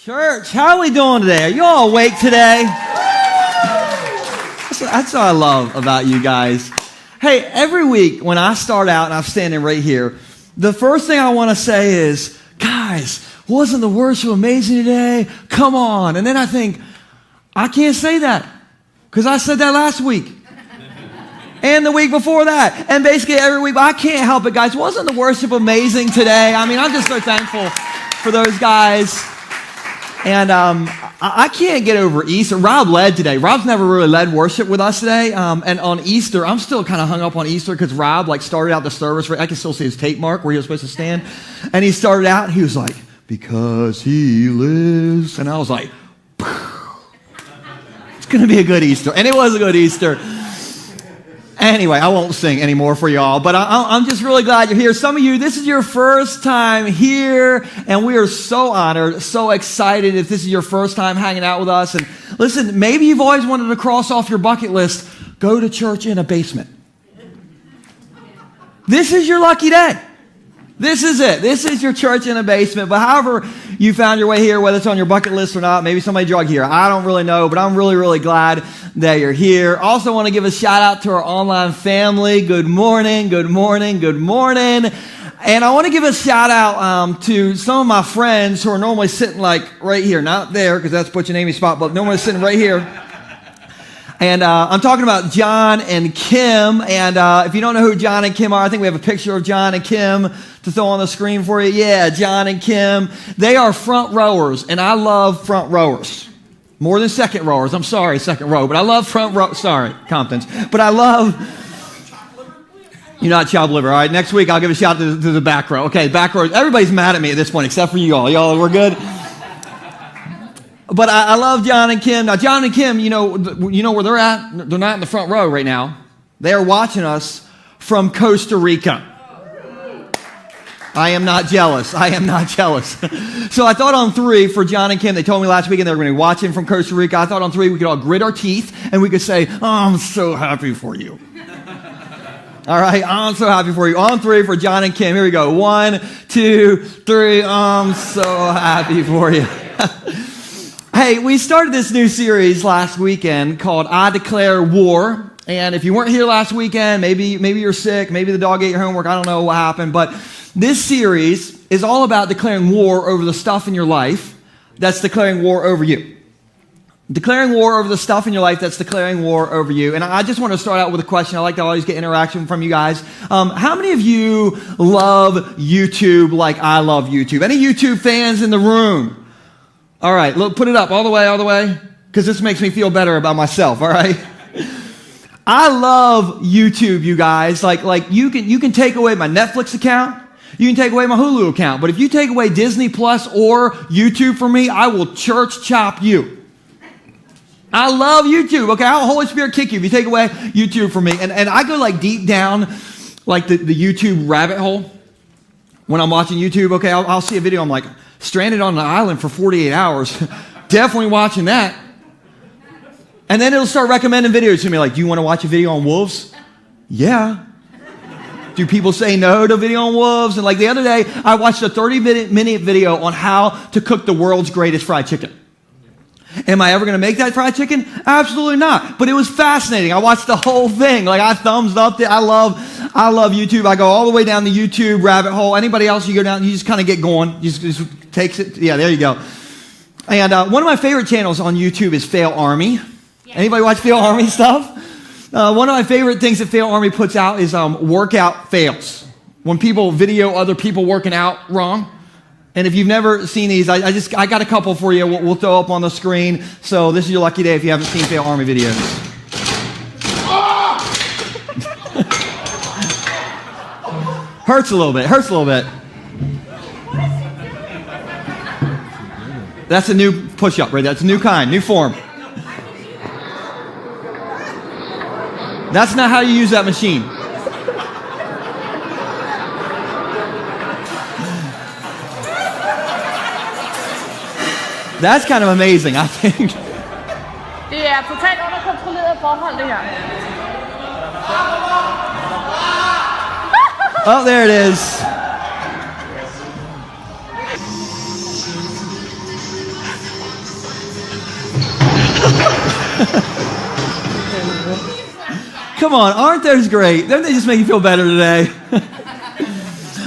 Church, how are we doing today? Are you all awake today? That's what I love about you guys. Hey, every week when I start out and I'm standing right here, the first thing I want to say is, guys, wasn't the worship amazing today? Come on. And then I think, I can't say that because I said that last week. And the week before that. And basically every week, I can't help it, guys. Wasn't the worship amazing today? I mean, I'm just so thankful for those guys. And I can't get over Easter. Rob led today. Rob's never really led worship with us today. And on Easter, I'm still kind of hung up on Easter because Rob started out the service. I can still see his tape mark where he was supposed to stand. And he started out and he was like, because he lives. And I was like, it's going to be a good Easter. And it was a good Easter. Anyway, I won't sing anymore for y'all, but I'm just really glad you're here. Some of you, this is your first time here, and we are so honored, so excited if this is your first time hanging out with us. And listen, maybe you've always wanted to cross off your bucket list, go to church in a basement. This is your lucky day. This is it. This is your church in a basement. But however you found your way here, whether it's on your bucket list or not, maybe somebody drug here. I don't really know, but I'm really, really glad that you're here. Also want to give a shout out to our online family. Good morning, good morning, good morning. And I want to give a shout out to some of my friends who are normally sitting like right here, not there because that's put your name in spot, but normally sitting right here. And I'm talking about John and Kim. And if you don't know who John and Kim are, I think we have a picture of John and Kim to throw on the screen for you. Yeah, John and Kim. They are front rowers, and I love front rowers. More than second rowers. I'm sorry, second row. But I love front row. Sorry, Compton's. But I love... You're not chopped liver. All right, next week I'll give a shout out to the back row. Okay, back row. Everybody's mad at me at this point except for you all. Y'all, we're good? But I love John and Kim. Now, John and Kim, you know where they're at? They're not in the front row right now. They are watching us from Costa Rica. I am not jealous. I am not jealous. So I thought on 3 for John and Kim. They told me last weekend they were going to be watching from Costa Rica. I thought on 3 we could all grit our teeth and we could say, oh, I'm so happy for you. All right, I'm so happy for you. On 3 for John and Kim. Here we go. 1, 2, 3. I'm so happy for you. Hey, we started this new series last weekend called I Declare War. And if you weren't here last weekend, maybe you're sick, maybe the dog ate your homework, I don't know what happened. But this series is all about declaring war over the stuff in your life that's declaring war over you. Declaring war over the stuff in your life that's declaring war over you. And I just want to start out with a question. I like to always get interaction from you guys. How many of you love YouTube like I love YouTube? Any YouTube fans in the room? All right, look, put it up all the way, because this makes me feel better about myself, all right? I love YouTube, you guys. Like you can take away my Netflix account, you can take away my Hulu account, but if you take away Disney Plus or YouTube from me, I will church chop you. I love YouTube, okay? I'll Holy Spirit kick you if you take away YouTube from me. And I go like deep down, like the YouTube rabbit hole when I'm watching YouTube, okay? I'll see a video, I'm like, stranded on an island for 48 hours. Definitely watching that. And then it'll start recommending videos to me like, do you want to watch a video on wolves? Yeah. Do people say no to video on wolves? And like the other day, I watched a 30-minute video on how to cook the world's greatest fried chicken. Am I ever going to make that fried chicken? Absolutely not. But it was fascinating. I watched the whole thing. Like I thumbs up it. I love YouTube. I go all the way down the YouTube rabbit hole. Anybody else, you go down, you just kind of get going. Just takes it. Yeah, there you go. And one of my favorite channels on YouTube is Fail Army. Yeah. Anybody watch Fail Army stuff? One of my favorite things that Fail Army puts out is workout fails. When people video other people working out wrong. And if you've never seen these, I got a couple for you. We'll throw up on the screen. So this is your lucky day if you haven't seen Fail Army videos. Hurts a little bit. That's a new push-up, right? That's a new kind, new form. That's not how you use that machine. That's kind of amazing, I think. Det er totalt under kontrolleret forhold, det her. Oh, there it is. Come on, aren't those great? Don't they just make you feel better today?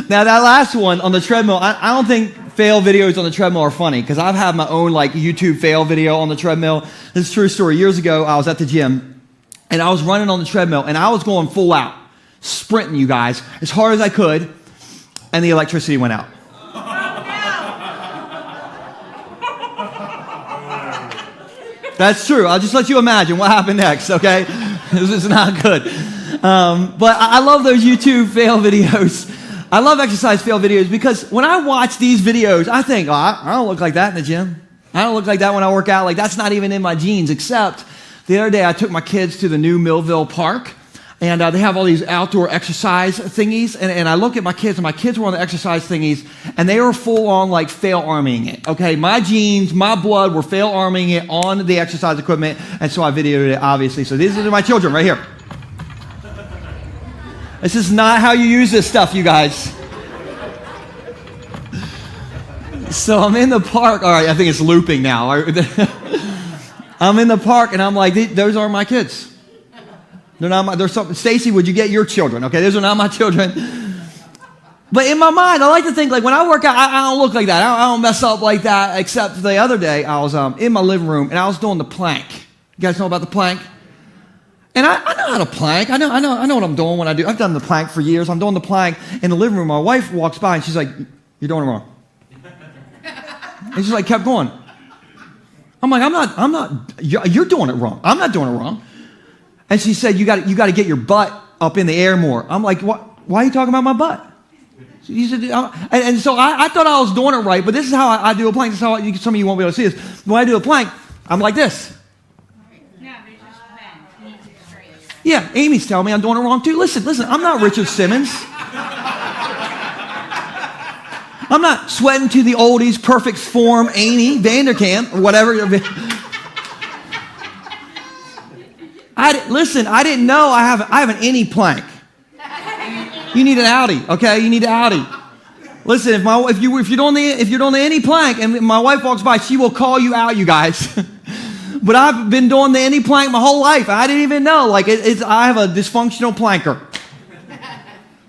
Now, that last one on the treadmill, I don't think fail videos on the treadmill are funny because I've had my own like YouTube fail video on the treadmill. This is a true story. Years ago, I was at the gym and I was running on the treadmill and I was going full out, sprinting, you guys, as hard as I could, and the electricity went out. That's true. I'll just let you imagine what happened next, okay? This is not good. But I love those YouTube fail videos. I love exercise fail videos because when I watch these videos, I think, oh, I don't look like that in the gym. I don't look like that when I work out. Like, that's not even in my genes, except the other day I took my kids to the new Millville Park, and they have all these outdoor exercise thingies, and I look at my kids, and my kids were on the exercise thingies, and they were full on, like, fail arming it, okay? My genes, my blood were fail arming it on the exercise equipment, and so I videoed it, obviously. So these are my children right here. This is not how you use this stuff, you guys. So I'm in the park. All right, I think it's looping now. I'm in the park, and I'm like, those are my kids. They're not my, there's something. Stacy, would you get your children? Okay, those are not my children. But in my mind, I like to think, like, when I work out, I don't look like that. I don't mess up like that, except the other day, I was in my living room, and I was doing the plank. You guys know about the plank? And I know how to plank. I know what I'm doing when I do. I've done the plank for years. I'm doing the plank in the living room. My wife walks by and she's like, "You're doing it wrong." And she's like, kept going. I'm like, I'm not. You're doing it wrong. I'm not doing it wrong. And she said, "You got to get your butt up in the air more." I'm like, "What? Why are you talking about my butt?" She said, and so I thought I was doing it right, but this is how I do a plank. This is how some of you won't be able to see this. When I do a plank, I'm like this. Yeah, Amy's telling me I'm doing it wrong too. Listen, I'm not Richard Simmons. I'm not sweating to the oldies, perfect form, Amy Vanderkamp, or whatever. I didn't know I have an any plank. You need an Audi, okay? You need an Audi. Listen, if you're doing the any plank and my wife walks by, she will call you out, you guys. But I've been doing the any plank my whole life. I didn't even know. Like, I have a dysfunctional planker.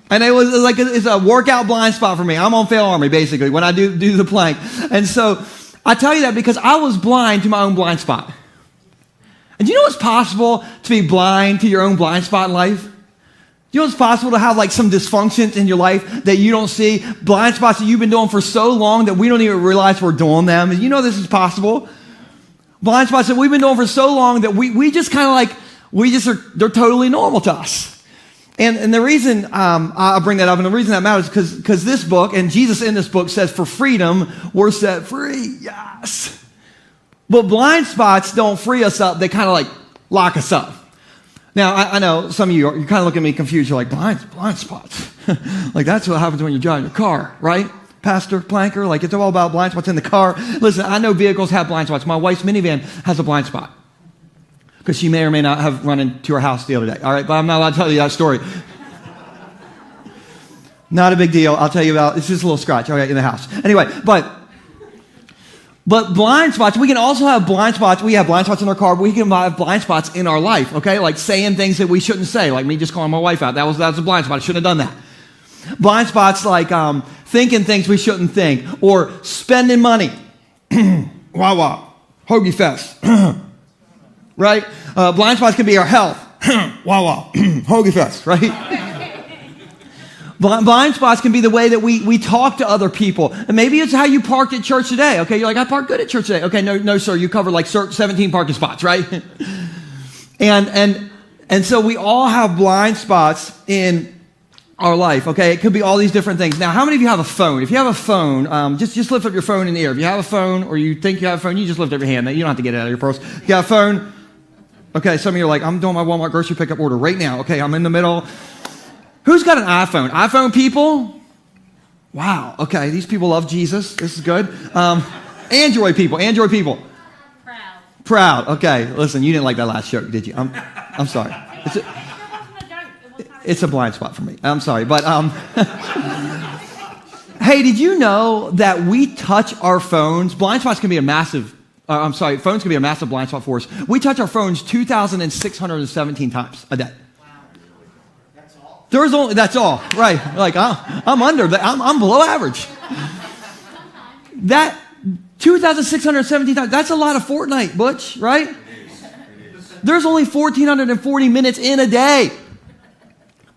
And it's a workout blind spot for me. I'm on fail army, basically, when I do the plank. And so I tell you that because I was blind to my own blind spot. And do you know it's possible to be blind to your own blind spot in life? Do you know it's possible to have like some dysfunctions in your life that you don't see? Blind spots that you've been doing for so long that we don't even realize we're doing them. And you know this is possible? Blind spots that we've been doing for so long that we just kind of like, they're totally normal to us. And the reason I bring that up, and the reason that matters is because this book, and Jesus in this book says, for freedom, we're set free. Yes. But blind spots don't free us up. They kind of like lock us up. Now, I know some of you're kind of looking at me confused. You're like, blind spots. Like, that's what happens when you're driving your car, right? Pastor, planker, like it's all about blind spots in the car. Listen, I know vehicles have blind spots. My wife's minivan has a blind spot because she may or may not have run into her house the other day. All right, but I'm not allowed to tell you that story. Not a big deal. I'll tell you about, it's just a little scratch, okay, in the house. Anyway, but blind spots, we can also have blind spots. We have blind spots in our car, but we can have blind spots in our life, okay? Like saying things that we shouldn't say, like me just calling my wife out. That was a blind spot. I shouldn't have done that. Blind spots like thinking things we shouldn't think, or spending money. Wawa, Hoagie Fest. Right? Blind spots can be our health. Wawa, Hoagie Fest, right? Blind spots can be the way that we talk to other people. And maybe it's how you parked at church today. Okay, you're like, I parked good at church today. Okay, no, sir, you covered like 17 parking spots, right? And so we all have blind spots in our life, okay? It could be all these different things. Now, how many of you have a phone? If you have a phone, just lift up your phone in the air. If you have a phone or you think you have a phone, you just lift up your hand. You don't have to get it out of your purse. You got a phone? Okay, some of you are like, I'm doing my Walmart grocery pickup order right now. Okay, I'm in the middle. Who's got an iPhone? iPhone people? Wow, okay, these people love Jesus. This is good. Android people. Proud. Okay, listen, you didn't like that last joke, did you? I'm sorry. It's a blind spot for me. I'm sorry, but hey, did you know that we touch our phones? Blind spots can be a massive phones can be a massive blind spot for us. We touch our phones 2,617 times a day. That's all, right? Like I'm under that. I'm below average. That 2,617 times. That's a lot of Fortnite, Butch, right? There's only 1,440 minutes in a day.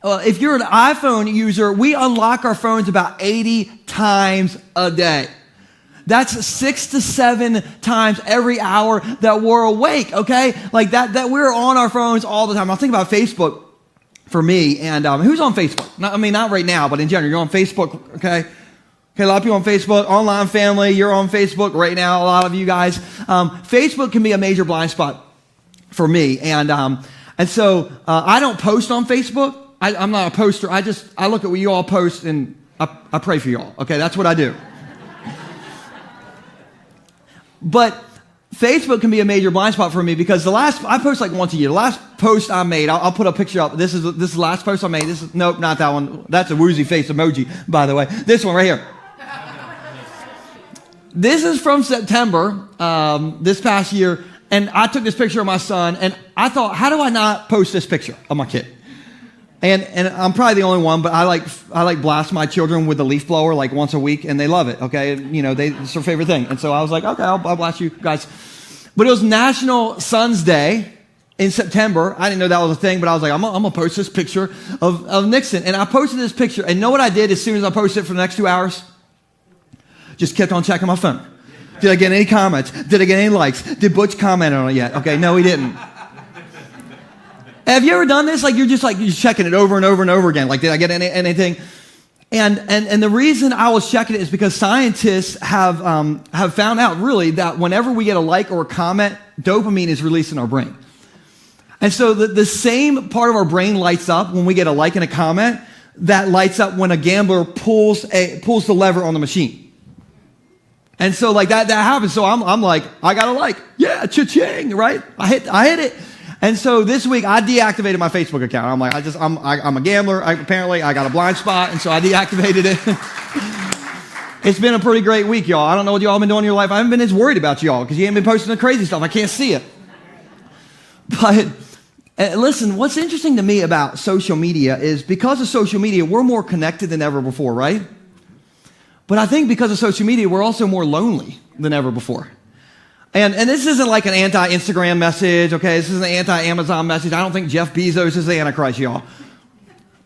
If you're an iPhone user, we unlock our phones about 80 times a day. That's 6 to 7 times every hour that we're awake, okay? Like that we're on our phones all the time. I'll think about Facebook for me, and who's on Facebook? Not right now, but in general, you're on Facebook, okay? Okay, a lot of people on Facebook, online family, you're on Facebook right now, a lot of you guys. Facebook can be a major blind spot for me, and so I don't post on Facebook. I'm not a poster. I look at what you all post, and I pray for you all, okay? That's what I do. But Facebook can be a major blind spot for me because I post like once a year. The last post I made, I'll put a picture up. This is the last post I made. Nope, not that one. That's a woozy face emoji, by the way. This one right here. This is from September, this past year, and I took this picture of my son, and I thought, how do I not post this picture of my kid? And I'm probably the only one, but I like blast my children with a leaf blower like once a week, and they love it. Okay, it's their favorite thing. And so I was like, okay, I'll blast you guys. But it was National Sons Day in September. I didn't know that was a thing, but I was like, I'm gonna post this picture of Nixon, and I posted this picture. And know what I did as soon as I posted it for the next 2 hours? Just kept on checking my phone. Did I get any comments? Did I get any likes? Did Butch comment on it yet? Okay, no, he didn't. Have you ever done this? Like you're checking it over and over and over again. Like, did I get anything? And the reason I was checking it is because scientists have found out really that whenever we get a like or a comment, dopamine is released in our brain. And so the same part of our brain lights up when we get a like and a comment that lights up when a gambler pulls the lever on the machine. And so like that happens. So I'm like, I got a like, yeah, cha-ching, right? I hit it. And so this week I deactivated my Facebook account. I'm like, I'm a gambler. Apparently I got a blind spot, and so I deactivated it. It's been a pretty great week, y'all. I don't know what y'all have been doing in your life. I haven't been as worried about y'all because you ain't been posting the crazy stuff. I can't see it. But listen, what's interesting to me about social media is because of social media, we're more connected than ever before, right? But I think because of social media, we're also more lonely than ever before. And this isn't like an anti-Instagram message, okay? This isn't an anti-Amazon message. I don't think Jeff Bezos is the Antichrist, y'all.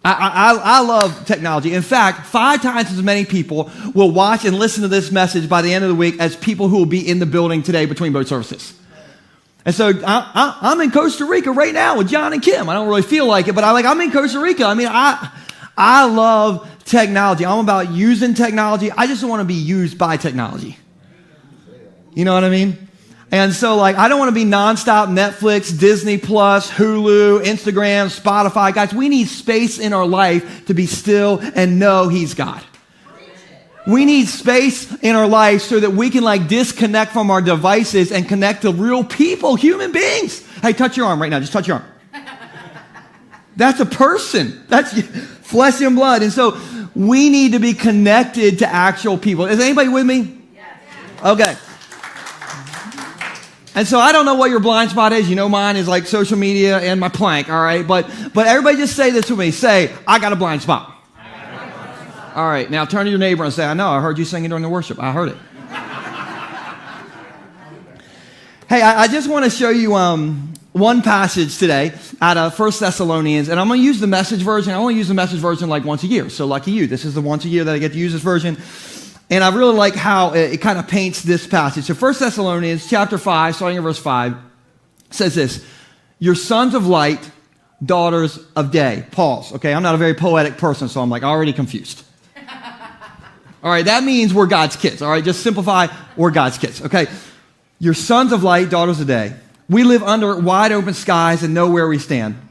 I love technology. In fact, 5 times as many people will watch and listen to this message by the end of the week as people who will be in the building today between both services. And so I'm in Costa Rica right now with John and Kim. I don't really feel like it, but I'm in Costa Rica. I mean, I love technology. I'm about using technology. I just don't want to be used by technology. You know what I mean? And so, I don't want to be nonstop Netflix, Disney Plus, Hulu, Instagram, Spotify. Guys, we need space in our life to be still and know He's God. We need space in our life so that we can, disconnect from our devices and connect to real people, human beings. Hey, touch your arm right now. Just touch your arm. That's a person. That's flesh and blood. And so, we need to be connected to actual people. Is anybody with me? Yes. Okay. And so I don't know what your blind spot is. You know mine is like social media and my plank, all right? But everybody just say this with me. Say, I got a blind spot. All right, now turn to your neighbor and say, I know, I heard you singing during the worship. I heard it. Hey, I just want to show you one passage today out of 1 Thessalonians, and I'm going to use the Message version. I only use the Message version once a year, so lucky you. This is the once a year that I get to use this version. And I really like how it kind of paints this passage. So 1 Thessalonians chapter 5, starting at verse 5, says this: you're sons of light, daughters of day. Pause. Okay, I'm not a very poetic person, so I'm already confused. All right, that means we're God's kids. All right, just simplify, we're God's kids. Okay, you're sons of light, daughters of day. We live under wide open skies and know where we stand.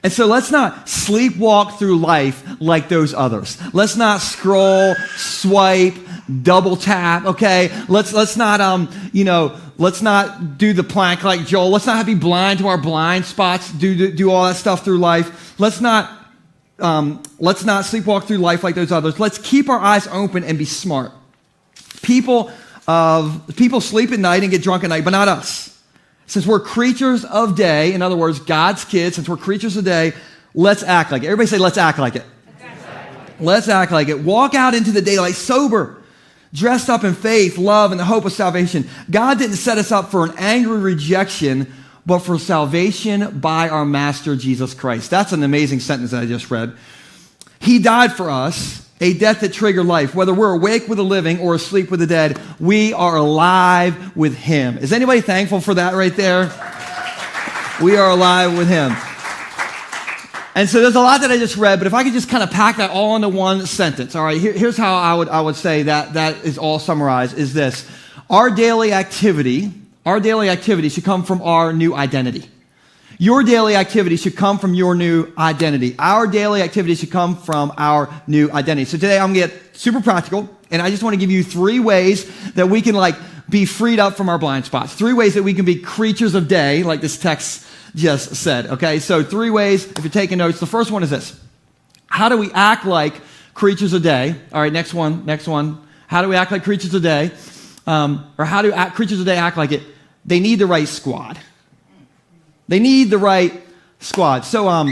And so let's not sleepwalk through life like those others. Let's not scroll, swipe, double tap, okay? Let's not let's not do the plank like Joel. Let's not be blind to our blind spots, do all that stuff through life. Let's not sleepwalk through life like those others. Let's keep our eyes open and be smart. People of people sleep at night and get drunk at night, but not us. Since we're creatures of day, in other words, God's kids, since we're creatures of day, let's act like it. Everybody say, let's act like it. Let's act like it. Walk out into the daylight sober, dressed up in faith, love, and the hope of salvation. God didn't set us up for an angry rejection, but for salvation by our Master, Jesus Christ. That's an amazing sentence that I just read. He died for us, a death that triggered life. Whether we're awake with the living or asleep with the dead, we are alive with him. Is anybody thankful for that right there? We are alive with him. And so there's a lot that I just read, but if I could just kind of pack that all into one sentence. All right, here's how I would say that is all summarized, is this. Our daily activity should come from our new identity. Your daily activity should come from your new identity. Our daily activity should come from our new identity. So today I'm going to get super practical, and I just want to give you 3 ways that we can be freed up from our blind spots. 3 ways that we can be creatures of day, like this text just said, okay? So 3 ways, if you're taking notes. The first one is this. How do we act like creatures of day? All right, next one. How do we act like creatures of day? Or how do creatures of day act like it? They need the right squad. They need the right squad. So I'm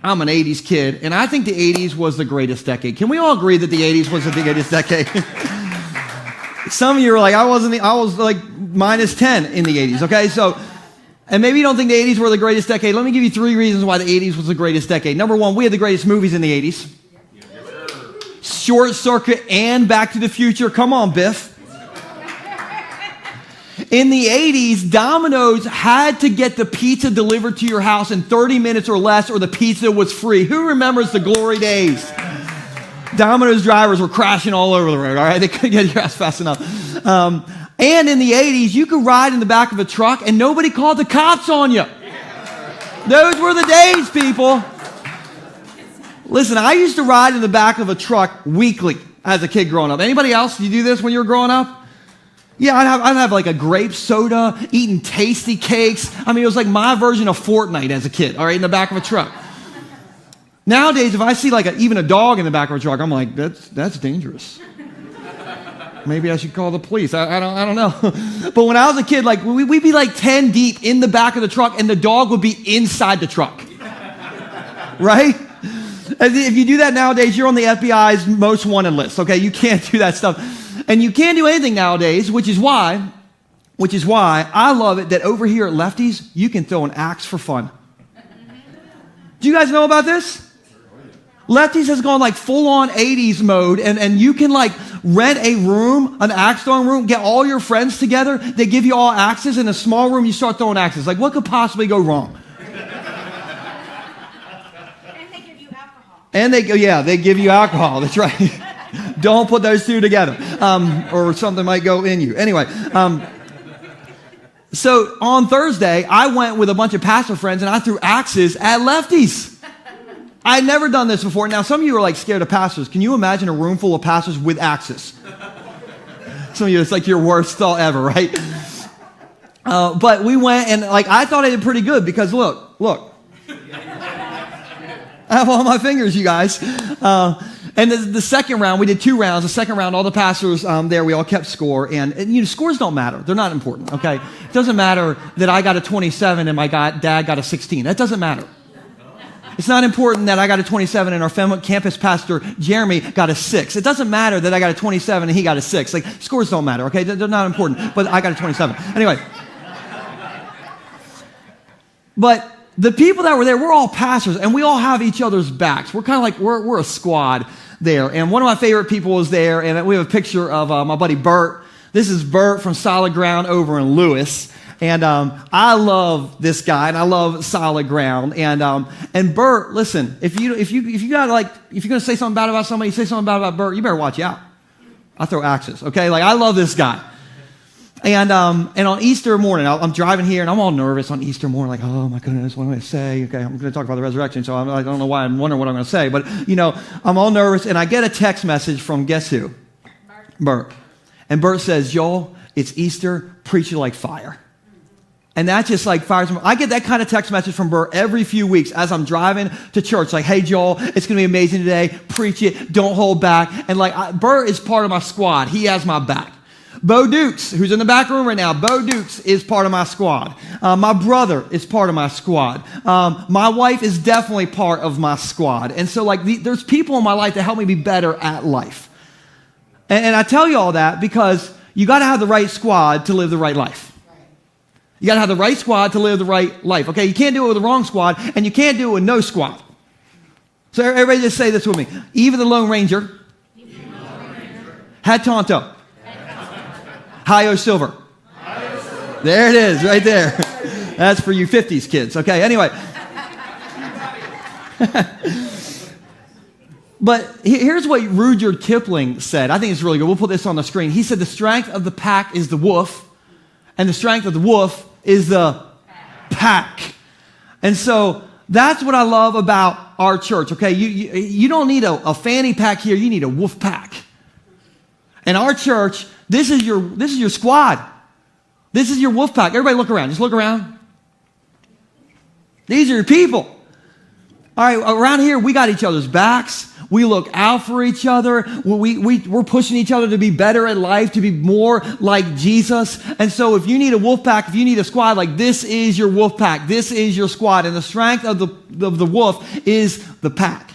an 80s kid, and I think the 80s was the greatest decade. Can we all agree that the 80s was the greatest decade? Some of you are like, I was like minus 10 in the 80s, okay? So, and maybe you don't think the 80s were the greatest decade. Let me give you 3 reasons why the 80s was the greatest decade. Number 1, we had the greatest movies in the 80s. Short Circuit and Back to the Future. Come on, Biff. In the 80s, Domino's had to get the pizza delivered to your house in 30 minutes or less, or the pizza was free. Who remembers the glory days? Domino's drivers were crashing all over the road, all right? They couldn't get your house fast enough. And in the 80s, you could ride in the back of a truck and nobody called the cops on you. Those were the days, people. Listen, I used to ride in the back of a truck weekly as a kid growing up. Anybody else, did you do this when you were growing up? Yeah, I'd have like a grape soda, eating tasty cakes. I mean, it was like my version of Fortnite as a kid, all right, in the back of a truck. Nowadays, if I see even a dog in the back of a truck, I'm like, that's dangerous. Maybe I should call the police. I don't know. But when I was a kid, we'd be 10 deep in the back of the truck, and the dog would be inside the truck. Right? If you do that nowadays, you're on the FBI's most wanted list, okay? You can't do that stuff. And you can't do anything nowadays, which is why I love it that over here at Lefty's, you can throw an axe for fun. Do you guys know about this? Lefty's has gone full-on 80s mode, and you can rent a room, an axe throwing room, get all your friends together. They give you all axes. In a small room, you start throwing axes. What could possibly go wrong? And they give you alcohol. And they give you alcohol. That's right. Don't put those 2 together, or something might go in you. Anyway, so on Thursday, I went with a bunch of pastor friends, and I threw axes at Lefty's. I'd never done this before. Now, some of you are scared of pastors. Can you imagine a room full of pastors with axes? Some of you, it's your worst thought ever, right? But we went, and I thought I did pretty good because look. I have all my fingers, you guys. And the second round, we did 2 rounds. The second round, all the pastors there, we all kept score. And scores don't matter. They're not important, okay? It doesn't matter that I got a 27 and my dad got a 16. That doesn't matter. It's not important that I got a 27 and our campus pastor, Jeremy, got a 6. It doesn't matter that I got a 27 and he got a 6. Scores don't matter, okay? They're not important, but I got a 27. Anyway. But the people that were there, we're all pastors, and we all have each other's backs. We're kind of we're a squad there. And one of my favorite people was there, and we have a picture of my buddy Bert. This is Bert from Solid Ground over in Lewis. And I love this guy, and I love Solid Ground. And Bert, listen, if you're gonna say something bad about somebody, say something bad about Bert, you better watch out. I throw axes, okay? I love this guy. And on Easter morning, I'm driving here, and I'm all nervous on Easter morning, oh my goodness, what am I going to say? Okay, I'm going to talk about the resurrection, so I don't know why I'm wondering what I'm going to say, but I'm all nervous, and I get a text message from guess who? Bert. And Bert says, Joel, it's Easter, preach it like fire. And that just fires me. I get that kind of text message from Bert every few weeks as I'm driving to church. Hey, Joel, it's going to be amazing today. Preach it. Don't hold back. And Bert is part of my squad. He has my back. Bo Dukes, who's in the back room right now, Bo Dukes is part of my squad. My brother is part of my squad. My wife is definitely part of my squad. And so there's people in my life that help me be better at life. And I tell you all that because you got to have the right squad to live the right life. You got to have the right squad to live the right life. Okay, you can't do it with the wrong squad, and you can't do it with no squad. So everybody just say this with me. Eva the Lone Ranger had Tonto. Hi-Yo Silver. There it is, right there. That's for you 50s kids. Okay, anyway. But here's what Rudyard Kipling said. I think it's really good. We'll put this on the screen. He said, the strength of the pack is the wolf, and the strength of the wolf is the pack. And so that's what I love about our church, okay? You don't need a fanny pack here. You need a wolf pack. And our church, this is your squad. This is your wolf pack. Everybody look around. Just look around. These are your people. All right, around here, we got each other's backs. We look out for each other. We're pushing each other to be better at life, to be more like Jesus. And so if you need a wolf pack, if you need a squad, this is your wolf pack. This is your squad. And the strength of the wolf is the pack.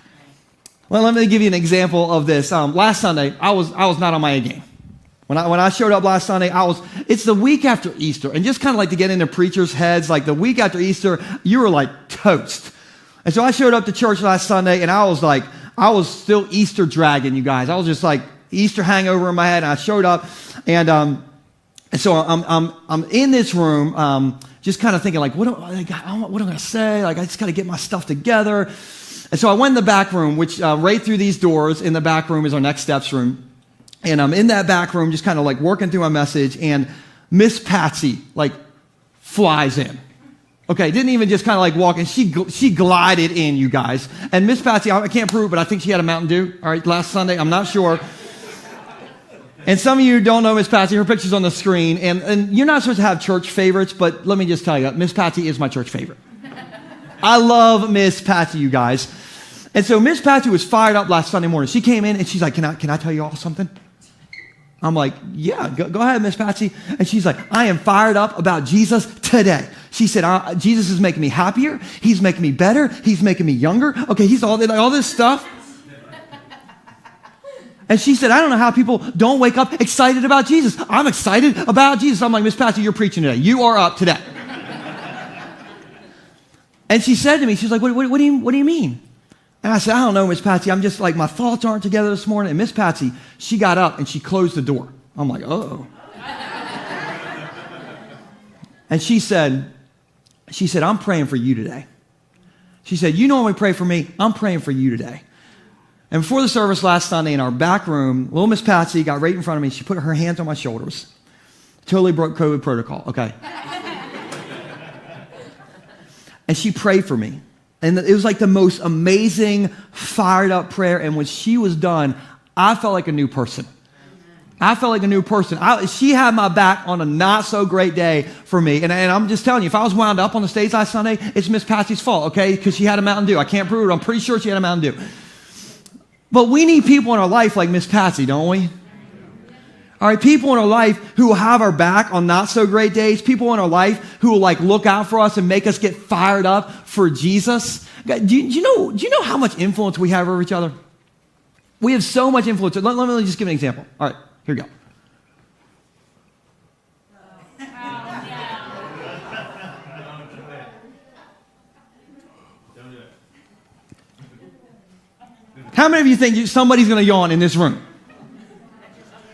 Well, let me give you an example of this. Last Sunday, I was not on my A game. When I showed up last Sunday, it's the week after Easter. And just kind of to get into preachers' heads, the week after Easter, you were toast. And so I showed up to church last Sunday, and I was still Easter dragging, you guys. I was just Easter hangover in my head, and I showed up, and so I'm in this room, just kind of thinking what am I going to say? I just got to get my stuff together. And so I went in the back room, which right through these doors in the back room is our Next Steps room, and I'm in that back room, just kind of working through my message, and Miss Patsy flies in. Okay, didn't even just kind of walk in. She glided in, you guys. And Miss Patsy, I can't prove it, but I think she had a Mountain Dew, all right, last Sunday. I'm not sure. And some of you don't know Miss Patsy. Her picture's on the screen. And you're not supposed to have church favorites, but let me just tell you, Miss Patsy is my church favorite. I love Miss Patsy, you guys. And so Miss Patsy was fired up last Sunday morning. She came in, and she's like, can I tell you all something? I'm like, yeah, go ahead, Miss Patsy. And she's like, I am fired up about Jesus today. She said, Jesus is making me happier. He's making me better. He's making me younger. Okay, he's all this stuff. And she said, I don't know how people don't wake up excited about Jesus. I'm excited about Jesus. I'm like, Miss Patsy, you're preaching today. You are up today. And she said to me, she's like, what do you mean? And I said, I don't know, Miss Patsy. I'm just my thoughts aren't together this morning. And Miss Patsy, she got up and she closed the door. I'm like, uh-oh. And she said, I'm praying for you today. She said, you normally pray for me. I'm praying for you today. And before the service last Sunday in our back room, little Miss Patsy got right in front of me. She put her hands on my shoulders. Totally broke COVID protocol. Okay. And she prayed for me. And it was the most amazing, fired up prayer. And when she was done, I felt like a new person. I felt like a new person. She had my back on a not so great day for me. And I'm just telling you, if I was wound up on the stage last Sunday, it's Miss Patsy's fault, okay? Because she had a Mountain Dew. I can't prove it. I'm pretty sure she had a Mountain Dew. But we need people in our life like Miss Patsy, don't we? All right, people in our life who will have our back on not so great days, people in our life who will look out for us and make us get fired up for Jesus. Do you know how much influence we have over each other? We have so much influence. Let me just give an example. All right, here we go. How many of you think somebody's going to yawn in this room?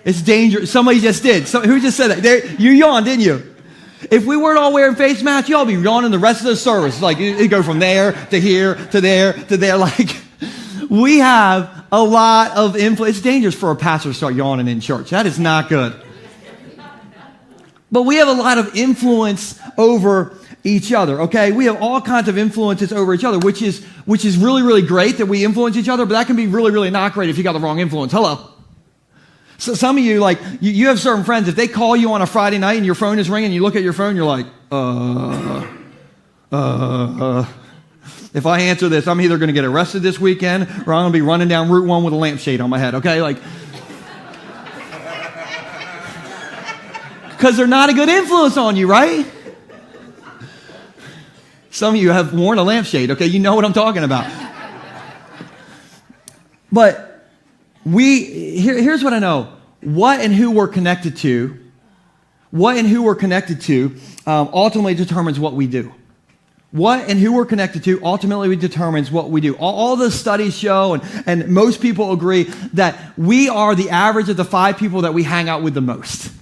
It's dangerous. Somebody just did. Who just said that? You yawned, didn't you? If we weren't all wearing face masks, y'all be yawning the rest of the service. It go from there to here to there to there. We have a lot of influence. It's dangerous for a pastor to start yawning in church. That is not good. But we have a lot of influence over each other, okay? We have all kinds of influences over each other, which is really, really great that we influence each other, but that can be really, really not great if you got the wrong influence. Hello. So some of you, you have certain friends, if they call you on a Friday night and your phone is ringing, you look at your phone, you're like, if I answer this, I'm either going to get arrested this weekend or I'm going to be running down Route 1 with a lampshade on my head, okay? Because they're not a good influence on you, right? Some of you have worn a lampshade, okay? You know what I'm talking about. But here's what I know. What and who we're connected to, ultimately determines what we do. What and who we're connected to ultimately determines what we do. All the studies show, and most people agree, that we are the average of the 5 people that we hang out with the most.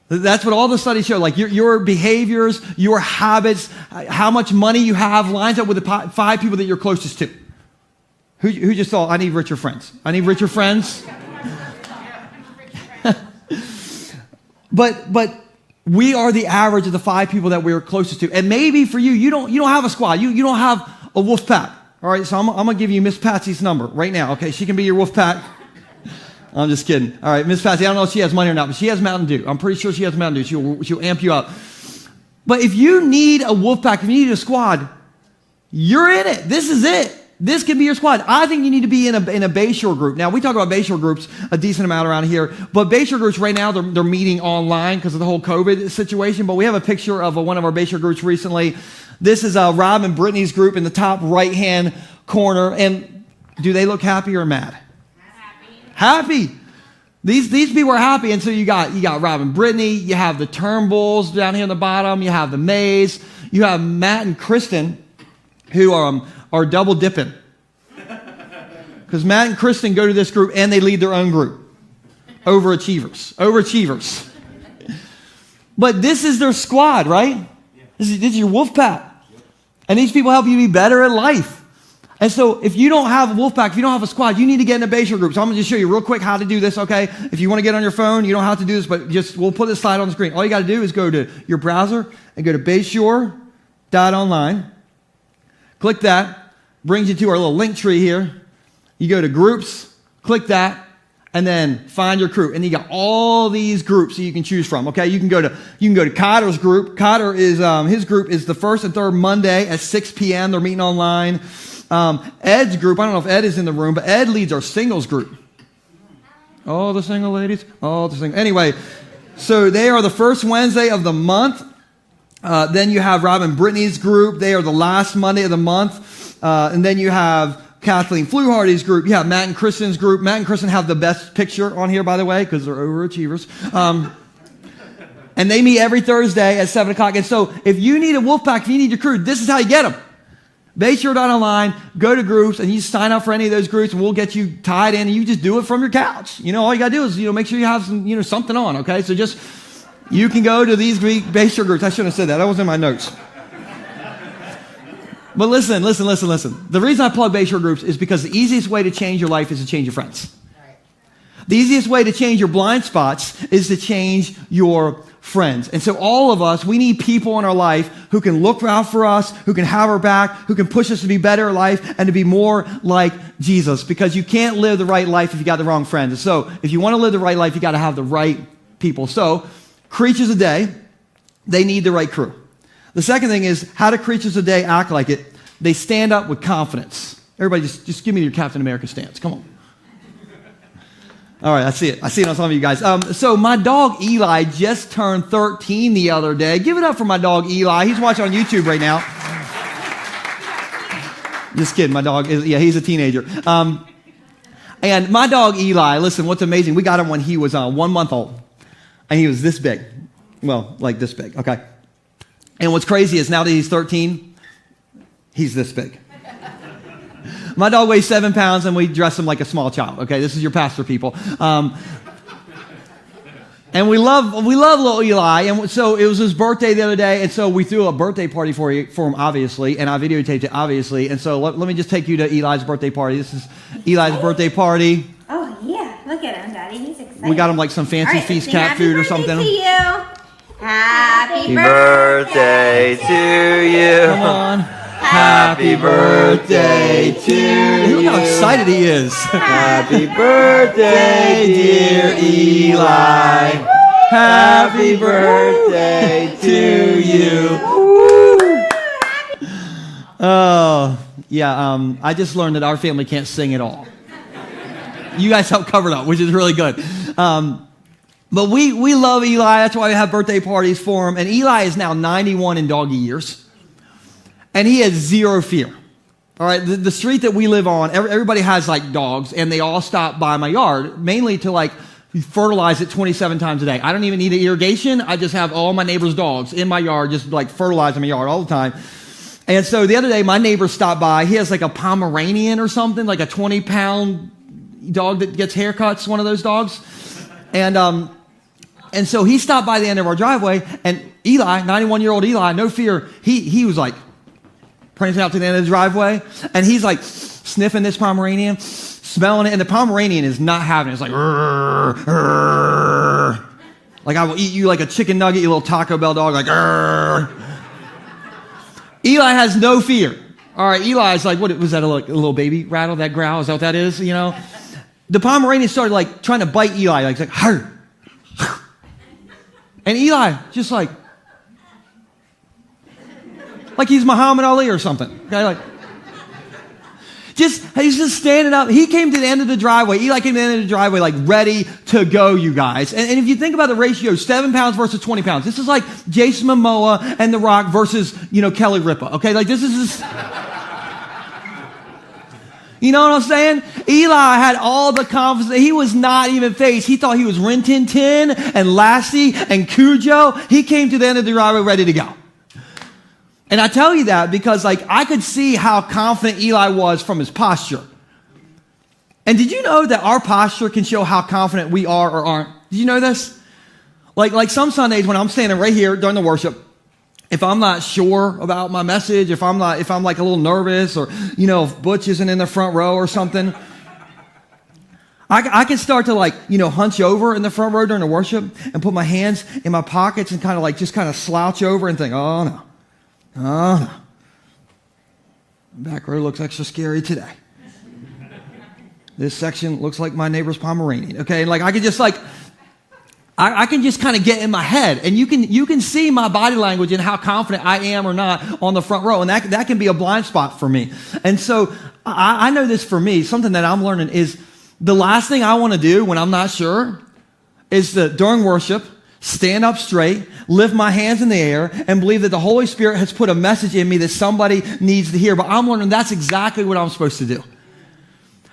That's what all the studies show. Like your behaviors, your habits, how much money you have lines up with the 5 people that you're closest to. Who just thought, I need richer friends? I need richer friends? But we are the average of the 5 people that we're closest to. And maybe for you, you don't have a squad. You don't have a wolf pack. All right, so I'm going to give you Miss Patsy's number right now. Okay, she can be your wolf pack. I'm just kidding. All right, Miss Patsy, I don't know if she has money or not, but she has Mountain Dew. I'm pretty sure she has Mountain Dew. She'll amp you up. But if you need a wolf pack, if you need a squad, you're in it. This is it. This can be your squad. I think you need to be in a Bayshore group. Now, we talk about Bayshore groups a decent amount around here, but Bayshore groups right now, they're meeting online because of the whole COVID situation, but we have a picture of one of our Bayshore groups recently. This is Rob and Brittany's group in the top right-hand corner, and do they look happy or mad? Happy. These people are happy, and so you got Rob and Brittany, you have the Turnbulls down here on the bottom, you have the Mays, you have Matt and Kristen, who are double dipping. Because Matt and Kristen go to this group and they lead their own group. Overachievers. But this is their squad, right? This is your wolf pack. And these people help you be better at life. And so if you don't have a wolf pack, if you don't have a squad, you need to get in a Bayshore group. So I'm going to just show you real quick how to do this, okay? If you want to get on your phone, you don't have to do this, but we'll put this slide on the screen. All you got to do is go to your browser and go to bayshore.online. Click that. Brings you to our little link tree here. You go to groups, click that, and then find your group. And you got all these groups that you can choose from. Okay, you can go to Cotter's group. Cotter is his group is the first and third Monday at 6 p.m. They're meeting online. Ed's group, I don't know if Ed is in the room, but Ed leads our singles group. All the single ladies, Anyway, so they are the first Wednesday of the month. Then you have Rob and Brittany's group. They are the last Monday of the month. And then you have Kathleen Fluharty's group. You have Matt and Kristen's group. Matt and Kristen have the best picture on here, by the way, because they're overachievers. And they meet every Thursday at 7 o'clock. And so if you need a wolf pack, if you need your crew, this is how you get them. Bayshore.online, go to groups, and you sign up for any of those groups, and we'll get you tied in, and you just do it from your couch. All you got to do is, make sure you have some, something on, okay? So you can go to these Bayshore groups. I shouldn't have said that. That was in my notes. But listen. The reason I plug Bayshore groups is because the easiest way to change your life is to change your friends. The easiest way to change your blind spots is to change your friends. And so all of us, we need people in our life who can look out for us, who can have our back, who can push us to be better at life and to be more like Jesus. Because you can't live the right life if you got the wrong friends. And so if you want to live the right life, you got to have the right people. So creatures a day, they need the right crew. The second thing is, how do creatures a day act like it? They stand up with confidence. Everybody just give me your Captain America stance. Come on. All right, I see it. I see it on some of you guys. So my dog Eli just turned 13 the other day. Give it up for my dog Eli. He's watching on YouTube right now. Just kidding. My dog he's a teenager. And my dog Eli, listen, what's amazing, we got him when he was 1 month old. And he was this big. Well, like this big, okay? And what's crazy is now that he's 13, he's this big. My dog weighs 7 pounds, and we dress him like a small child. Okay, this is your pastor, people. And we love little Eli. And so it was his birthday the other day, and so we threw a birthday party for him, obviously, and I videotaped it, obviously. And so let me just take you to Eli's birthday party. This is Eli's birthday party. Oh, yeah. Look at him, Daddy. He's excited. We got him like some fancy feast cat food or something. Happy birthday to you. Happy birthday to you. Come on. Happy birthday to you. Look how excited he is. Happy birthday, dear Eli. Happy birthday to you. Oh, yeah. I just learned that our family can't sing at all. You guys help cover it up, which is really good. But we love Eli. That's why we have birthday parties for him. And Eli is now 91 in doggy years. And he has zero fear. All right, the street that we live on, everybody has like dogs, and they all stop by my yard, mainly to like fertilize it 27 times a day. I don't even need irrigation. I just have all my neighbors' dogs in my yard, just like fertilizing my yard all the time. And so the other day, my neighbor stopped by. He has like a Pomeranian or something, like a 20-pound dog that gets haircuts, one of those dogs. And so he stopped by the end of our driveway, and Eli, 91-year-old Eli, no fear, he was like, prancing out to the end of the driveway, and he's like sniffing this Pomeranian, smelling it, and the Pomeranian is not having it. It's like, "Rrr, rrr." Like I will eat you like a chicken nugget, you little Taco Bell dog, like, "Rrr." Eli has no fear. All right, Eli's like, what was that, a little baby rattle, that growl? Is that what that is, you know? The Pomeranian started like trying to bite Eli, like, "Harr." And Eli just like he's Muhammad Ali or something. Okay, he's just standing up. He came to the end of the driveway. Eli came to the end of the driveway, like ready to go, you guys. And if you think about the ratio, 7 pounds versus 20 pounds, this is like Jason Momoa and The Rock versus, Kelly Ripa. Okay, like this is you know what I'm saying? Eli had all the confidence. He was not even phased. He thought he was Rin Tin Tin and Lassie and Cujo. He came to the end of the driveway ready to go. And I tell you that because I could see how confident Eli was from his posture. And did you know that our posture can show how confident we are or aren't? Did you know this? Like some Sundays when I'm standing right here during the worship, if I'm not sure about my message, if I'm like a little nervous, or if Butch isn't in the front row or something, I can start to hunch over in the front row during the worship and put my hands in my pockets and kind of slouch over and think, oh no. Oh, no. Back row looks extra scary today. This section looks like my neighbor's Pomeranian. Okay, and I can just I can just kind of get in my head, and you can see my body language and how confident I am or not on the front row, and that can be a blind spot for me. And so I know this for me. Something that I'm learning is the last thing I want to do when I'm not sure is to during worship stand up straight, lift my hands in the air, and believe that the Holy Spirit has put a message in me that somebody needs to hear. But I'm learning that's exactly what I'm supposed to do.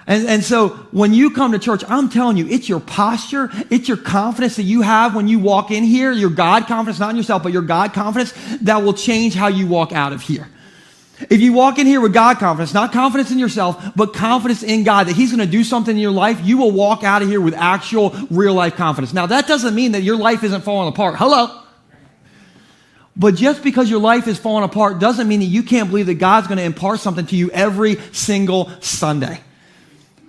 And so when you come to church, I'm telling you, it's your posture, it's your confidence that you have when you walk in here, your God confidence, not in yourself, but your God confidence, that will change how you walk out of here. If you walk in here with God confidence, not confidence in yourself, but confidence in God, that He's going to do something in your life, you will walk out of here with actual real life confidence. Now, that doesn't mean that your life isn't falling apart. Hello? But just because your life is falling apart doesn't mean that you can't believe that God's going to impart something to you every single Sunday.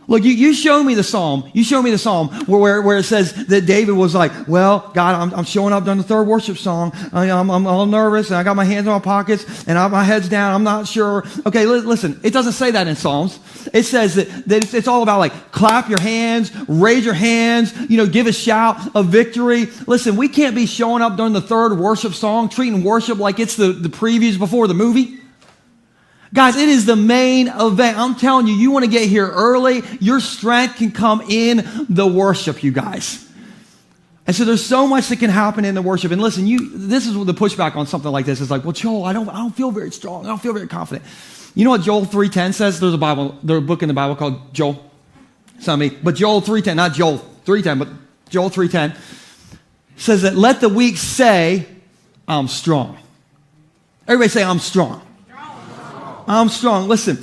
Look, you show me the psalm. You show me the psalm where it says that David was like, well, God, I'm showing up during the third worship song. I'm all nervous, and I got my hands in my pockets, and my head's down. I'm not sure. Okay, listen, it doesn't say that in Psalms. It says that it's all about clap your hands, raise your hands, give a shout of victory. Listen, we can't be showing up during the third worship song, treating worship like it's the previews before the movie. Guys, it is the main event. I'm telling you, you want to get here early. Your strength can come in the worship, you guys. And so there's so much that can happen in the worship. And listen, this is the pushback on something like this. It's like, well, Joel, I don't feel very strong. I don't feel very confident. You know what Joel 3:10 says? There's a book in the Bible called Joel. It's not me, but Joel 3:10, not Joel 3:10, but Joel 3:10 says that let the weak say, I'm strong. Everybody say, I'm strong. I'm strong. Listen,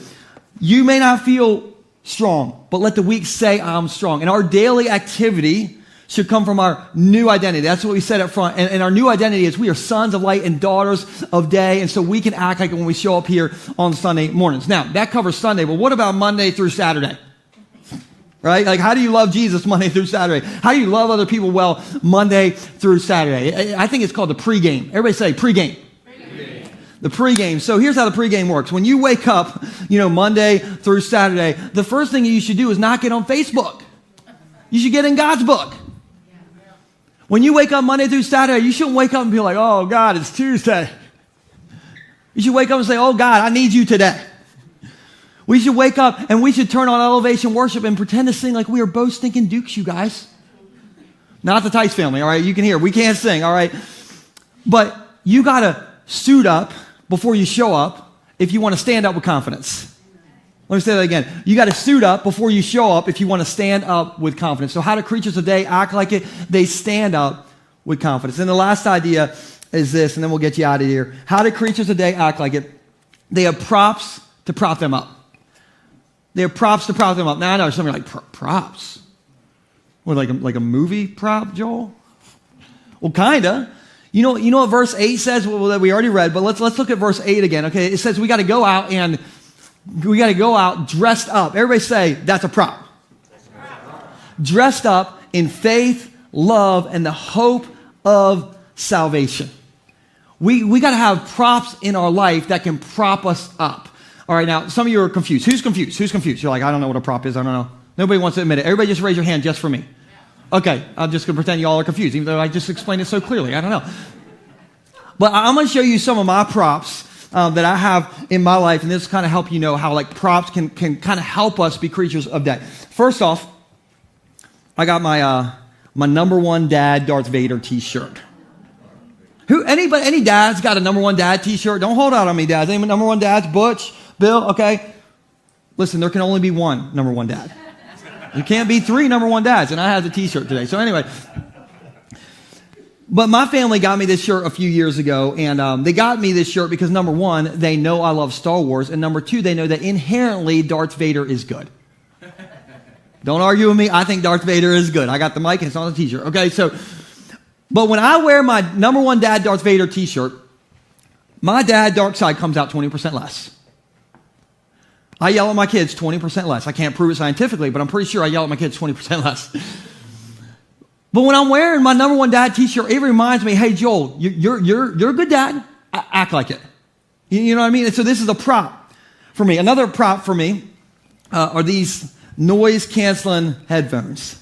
you may not feel strong, but let the weak say I'm strong. And our daily activity should come from our new identity. That's what we said up front. And our new identity is we are sons of light and daughters of day. And so we can act like it when we show up here on Sunday mornings. Now, that covers Sunday, but what about Monday through Saturday? Right? How do you love Jesus Monday through Saturday? How do you love other people well Monday through Saturday? I think it's called the pregame. Everybody say pregame. The pregame. So here's how the pregame works. When you wake up, Monday through Saturday, the first thing you should do is not get on Facebook. You should get in God's book. When you wake up Monday through Saturday, you shouldn't wake up and be like, oh, God, it's Tuesday. You should wake up and say, oh, God, I need you today. We should wake up and we should turn on elevation worship and pretend to sing like we are both stinking dukes, you guys. Not the Tice family, all right? You can hear. We can't sing, all right? But you got to suit up before you show up if you want to stand up with confidence. Let me say that again. You got to suit up before you show up if you want to stand up with confidence. So how do creatures today act like it? They stand up with confidence. And the last idea is this, and then we'll get you out of here. How do creatures today act like it? They have props to prop them up. They have props to prop them up. Now I know some are like, props? What, like a movie prop, Joel? Well, kinda. You know what verse 8 says? Well, that we already read, but let's look at verse 8 again. Okay, it says we got to go out dressed up. Everybody say that's a prop. Dressed up in faith, love, and the hope of salvation. We got to have props in our life that can prop us up. All right, now some of you are confused. Who's confused? You're like, I don't know what a prop is. I don't know. Nobody wants to admit it. Everybody just raise your hand just for me. Okay, I'm just going to pretend you all are confused, even though I just explained it so clearly. I don't know. But I'm going to show you some of my props that I have in my life, and this kind of help you know how like props can kind of help us be creatures of day. First off, I got my number one dad Darth Vader t-shirt. Any dads got a number one dad t-shirt? Don't hold out on me, dads. Any number one dads? Butch, Bill, okay? Listen, there can only be one number one dad. You can't be three number one dads, and I had the t-shirt today. So anyway, but my family got me this shirt a few years ago, and they got me this shirt because number one, they know I love Star Wars, and number two, they know that inherently Darth Vader is good. Don't argue with me. I think Darth Vader is good. I got the mic, and it's on the t-shirt. Okay, so, but when I wear my number one dad Darth Vader t-shirt, my dad dark side comes out 20% less. I yell at my kids 20% less. I can't prove it scientifically, but I'm pretty sure I yell at my kids 20% less. But when I'm wearing my number one dad t-shirt, it reminds me, hey, Joel, you're a good dad. Act like it. You know what I mean? And so this is a prop for me. Another prop for me are these noise-canceling headphones.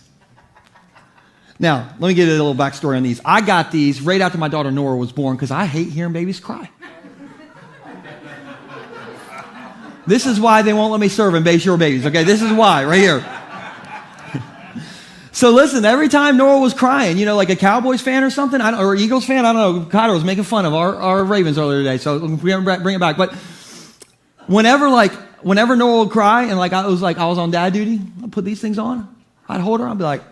Now, let me give you a little backstory on these. I got these right after my daughter Nora was born because I hate hearing babies cry. This is why they won't let me serve in Bay Shore babies, okay? This is why, right here. So listen, every time Nora was crying, you know, like a Cowboys fan or something, or Eagles fan, I don't know, Carter was making fun of our Ravens earlier today, so we're going to bring it back. But whenever Nora would cry and like I was on dad duty, I'd put these things on, I'd hold her, I'd be like,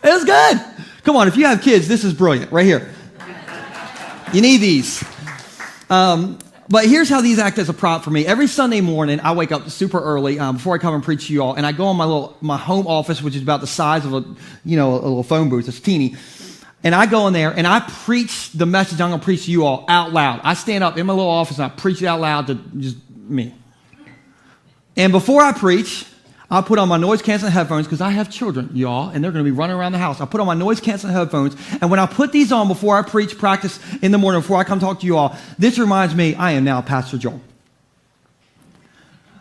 it was good. Come on, if you have kids, this is brilliant, right here. You need these. But here's how these act as a prop for me. Every Sunday morning, I wake up super early before I come and preach to you all, and I go in my home office, which is about the size of a little phone booth. It's teeny. And I go in there, and I preach the message I'm going to preach to you all out loud. I stand up in my little office, and I preach it out loud to just me. And before I preach, I put on my noise-canceling headphones because I have children, y'all, and they're going to be running around the house. I put on my noise-canceling headphones, and when I put these on before I preach, practice in the morning, before I come talk to you all, this reminds me, I am now Pastor Joel.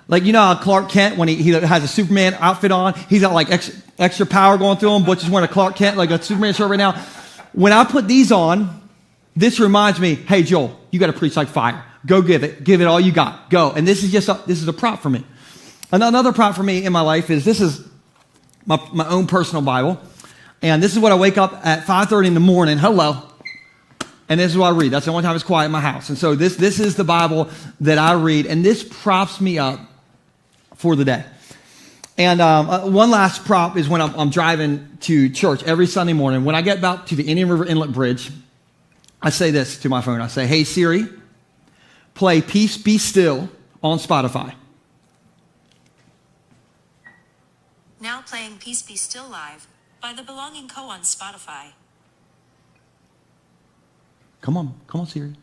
Like, you know how Clark Kent, when he has a Superman outfit on, he's got like extra power going through him. Butch is wearing a Clark Kent, like a Superman shirt right now. When I put these on, this reminds me, hey, Joel, you got to preach like fire. Go give it all you got. Go. And this is a prop for me. Another prop for me in my life is this is my own personal Bible. And this is what I wake up at 5:30 in the morning. Hello. And this is what I read. That's the only time it's quiet in my house. And so this is the Bible that I read. And this props me up for the day. And one last prop is when I'm driving to church every Sunday morning. When I get about to the Indian River Inlet Bridge, I say this to my phone. I say, hey, Siri, play Peace Be Still on Spotify. Now playing Peace Be Still Live by The Belonging Co. on Spotify. Come on, Siri.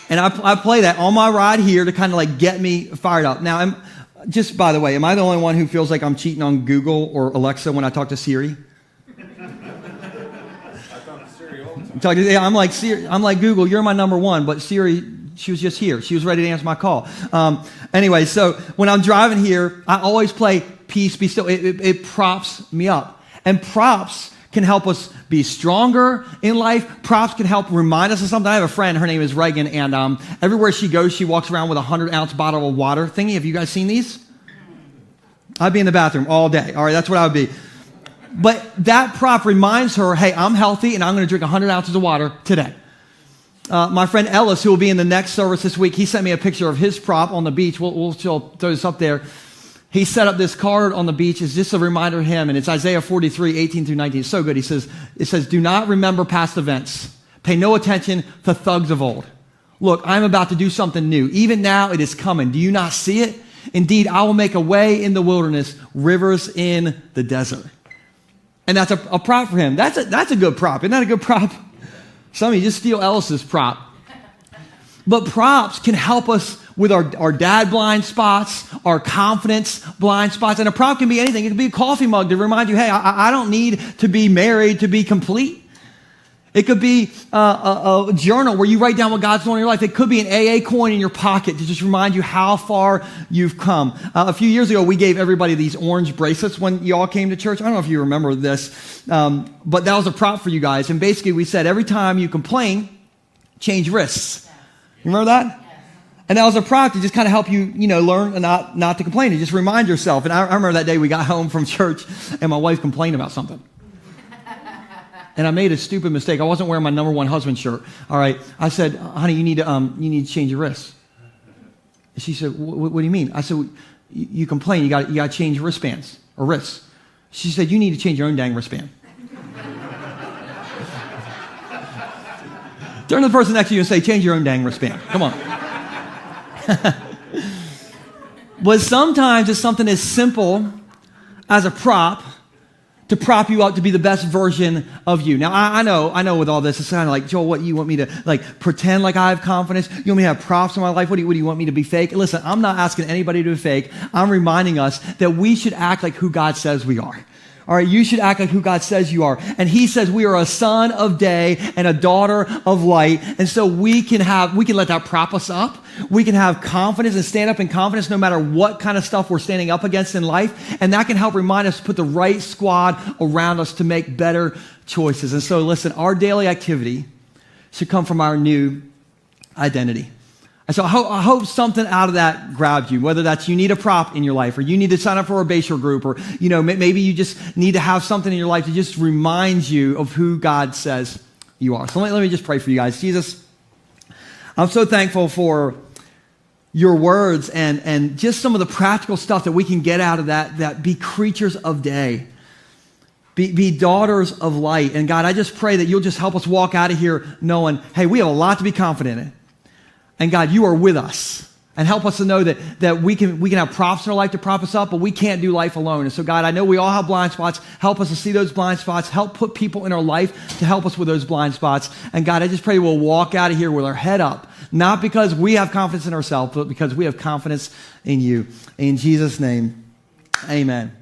And I play that on my ride here to kind of like get me fired up. Now, just by the way, am I the only one who feels like I'm cheating on Google or Alexa when I talk to Siri? I'm like Siri. I'm like Google. You're my number one, but Siri, she was just here. She was ready to answer my call. Anyway, so when I'm driving here, I always play Peace Be Still. It props me up, and props can help us be stronger in life. Props can help remind us of something. I have a friend, her name is Reagan, and everywhere she goes, she walks around with a 100-ounce bottle of water thingy. Have you guys seen these? I'd be in the bathroom all day. All right, that's what I would be. But that prop reminds her, hey, I'm healthy, and I'm going to drink 100 ounces of water today. My friend Ellis, who will be in the next service this week, he sent me a picture of his prop on the beach. We'll throw this up there. He set up this card on the beach. It's just a reminder to him, and it's Isaiah 43, 18 through 19. It's so good. It says, do not remember past events. Pay no attention to thugs of old. Look, I'm about to do something new. Even now it is coming. Do you not see it? Indeed, I will make a way in the wilderness, rivers in the desert. And that's a prop for him. That's a good prop. Isn't that a good prop? Some of you just steal Ellis's prop. But props can help us with our dad blind spots, our confidence blind spots. And a prop can be anything. It can be a coffee mug to remind you, hey, I don't need to be married to be complete. It could be a journal where you write down what God's doing in your life. It could be an AA coin in your pocket to just remind you how far you've come. A few years ago, we gave everybody these orange bracelets when you all came to church. I don't know if you remember this, but that was a prop for you guys. And basically, we said every time you complain, change wrists. You remember that? And that was a prop to just kind of help you, learn not to complain, to just remind yourself. And I remember that day we got home from church and my wife complained about something. And I made a stupid mistake. I wasn't wearing my number one husband shirt. All right. I said, honey, you need to change your wrists. And she said, what do you mean? I said, you complain. You got to change wristbands or wrists. She said, you need to change your own dang wristband. Turn to the person next to you and say, change your own dang wristband. Come on. But sometimes it's something as simple as a prop to prop you up to be the best version of you. Now, I know with all this, it's kind of like, Joel, what, you want me to pretend like I have confidence? You want me to have props in my life? What do you want me to be fake? Listen, I'm not asking anybody to be fake. I'm reminding us that we should act like who God says we are. All right, you should act like who God says you are. And he says we are a son of day and a daughter of light. And so we can let that prop us up. We can have confidence and stand up in confidence no matter what kind of stuff we're standing up against in life. And that can help remind us to put the right squad around us to make better choices. And so listen, our daily activity should come from our new identity. And so I hope something out of that grabbed you, whether that's you need a prop in your life or you need to sign up for a Bayshore group or, maybe you just need to have something in your life to just remind you of who God says you are. So let me just pray for you guys. Jesus, I'm so thankful for your words and just some of the practical stuff that we can get out of that be creatures of day. Be daughters of light. And God, I just pray that you'll just help us walk out of here knowing, hey, we have a lot to be confident in. And God, you are with us. And help us to know that we can have props in our life to prop us up, but we can't do life alone. And so God, I know we all have blind spots. Help us to see those blind spots. Help put people in our life to help us with those blind spots. And God, I just pray we'll walk out of here with our head up, not because we have confidence in ourselves, but because we have confidence in you. In Jesus' name, amen.